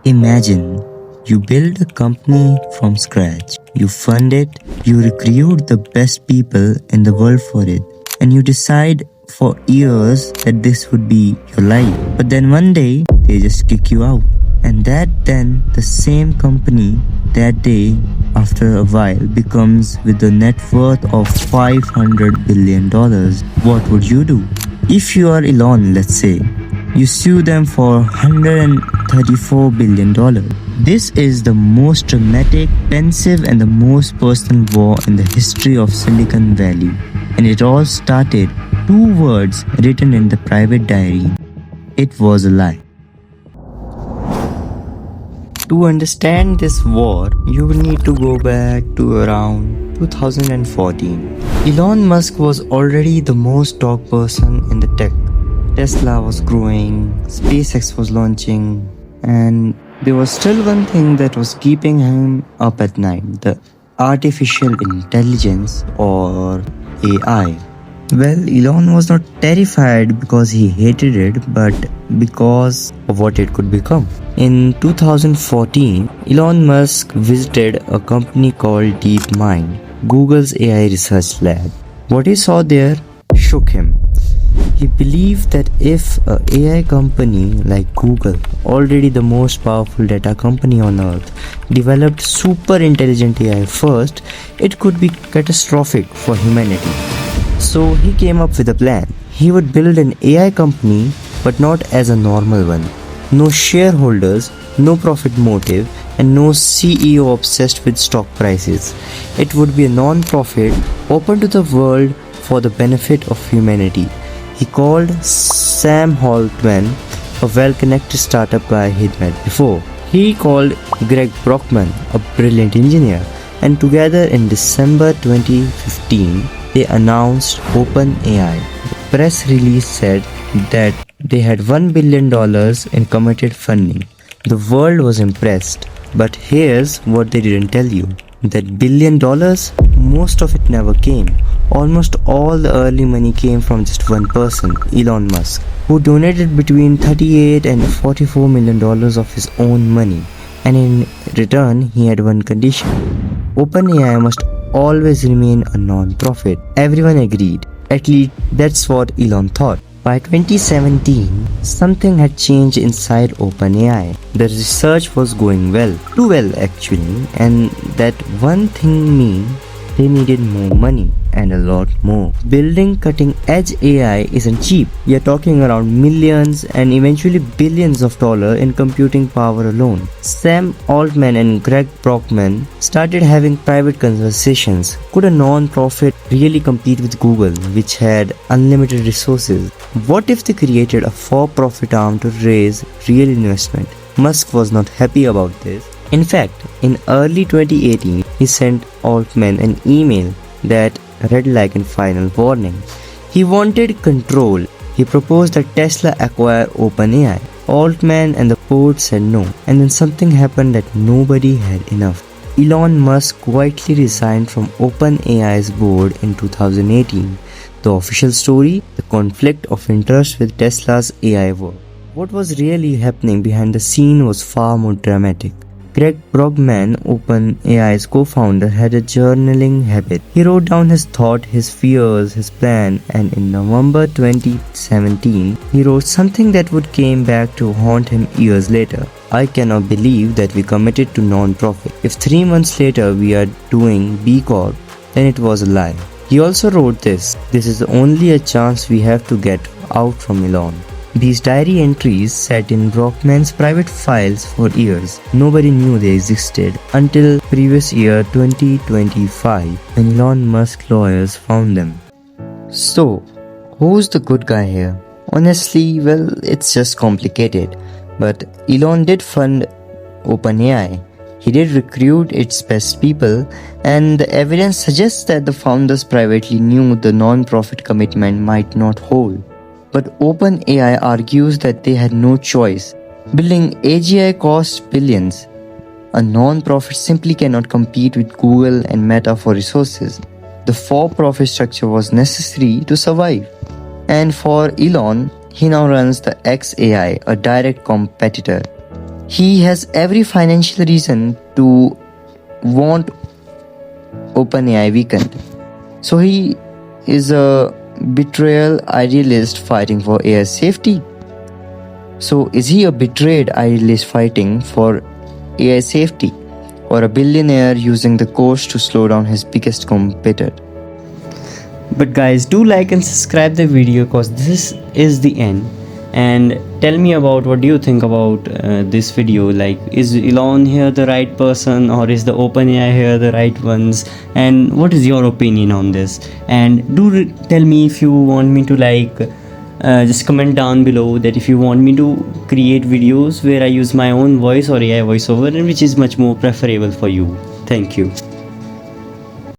Imagine you build a company from scratch, you fund it, you recruit the best people in the world for it, and you decide for years that this would be your life. But then one day, they just kick you out. And then the same company that day after a while becomes with a net worth of $500 billion. What would you do? If you are Elon, let's say, you sue them for $134 billion. This is the most dramatic, expensive, and the most personal war in the history of Silicon Valley. And it all started 2 words written in the private diary. It was a lie. To understand this war, you will need to go back to around 2014. Elon Musk was already the most talked person in the tech. Tesla was growing, SpaceX was launching, and there was still one thing that was keeping him up at night: the artificial intelligence, or AI. Well, Elon was not terrified because he hated it, but because of what it could become. In 2014, Elon Musk visited a company called DeepMind, Google's AI research lab. What he saw there shook him. He believed that if an AI company like Google, already the most powerful data company on earth, developed super intelligent AI first, it could be catastrophic for humanity. So he came up with a plan. He would build an AI company, but not as a normal one. No shareholders, no profit motive, and no CEO obsessed with stock prices. It would be a non-profit, open to the world for the benefit of humanity. He called Sam Altman, a well-connected startup guy he'd met before. He called Greg Brockman, a brilliant engineer, and together in December 2015, they announced OpenAI. The press release said that they had $1 billion in committed funding. The world was impressed, but here's what they didn't tell you. That $1 billion, most of it never came. Almost all the early money came from just one person, Elon Musk, who donated between $38 and $44 million of his own money. And in return, he had one condition: OpenAI must always remain a non-profit. Everyone agreed. At least that's what Elon thought. By 2017, something had changed inside OpenAI. The research was going well, too well actually, and that one thing meant they needed more money, and a lot more. Building cutting-edge AI isn't cheap. We are talking around millions and eventually billions of dollars in computing power alone. Sam Altman and Greg Brockman started having private conversations. Could a non-profit really compete with Google, which had unlimited resources? What if they created a for-profit arm to raise real investment? Musk was not happy about this. In fact, in early 2018, he sent Altman an email that read like a final warning. He wanted control. He proposed that Tesla acquire OpenAI. Altman and the board said no, and then something happened that nobody had enough. Elon Musk quietly resigned from OpenAI's board in 2018. The official story: the conflict of interest with Tesla's AI work. What was really happening behind the scene was far more dramatic. Greg Brockman, OpenAI's co-founder, had a journaling habit. He wrote down his thoughts, his fears, his plan, and in November 2017, he wrote something that would come back to haunt him years later. I cannot believe that we committed to non-profit. If 3 months later we are doing B Corp, then it was a lie. He also wrote this: "This is only a chance we have to get out from Elon." These diary entries sat in Brockman's private files for years. Nobody knew they existed until previous year 2025, when Elon Musk lawyers found them. So, who's the good guy here? Honestly, well, it's just complicated. But Elon did fund OpenAI. He did recruit its best people, and the evidence suggests that the founders privately knew the non-profit commitment might not hold. But OpenAI argues that they had no choice. Building AGI costs billions. A non-profit simply cannot compete with Google and Meta for resources. The for-profit structure was necessary to survive. And for Elon, he now runs the XAI, a direct competitor. He has every financial reason to want OpenAI weakened. So he is a betrayal idealist fighting for AI safety. So is he a betrayed idealist fighting for AI safety, or a billionaire using the course to slow down his biggest competitor? But guys, do like and subscribe the video because this is the end. And tell me about what do you think about this video. Like, is Elon here the right person, or is the OpenAI here the right ones? And what is your opinion on this? And do tell me if you want me to just comment down below that if you want me to create videos where I use my own voice or AI voiceover, and which is much more preferable for you. Thank you.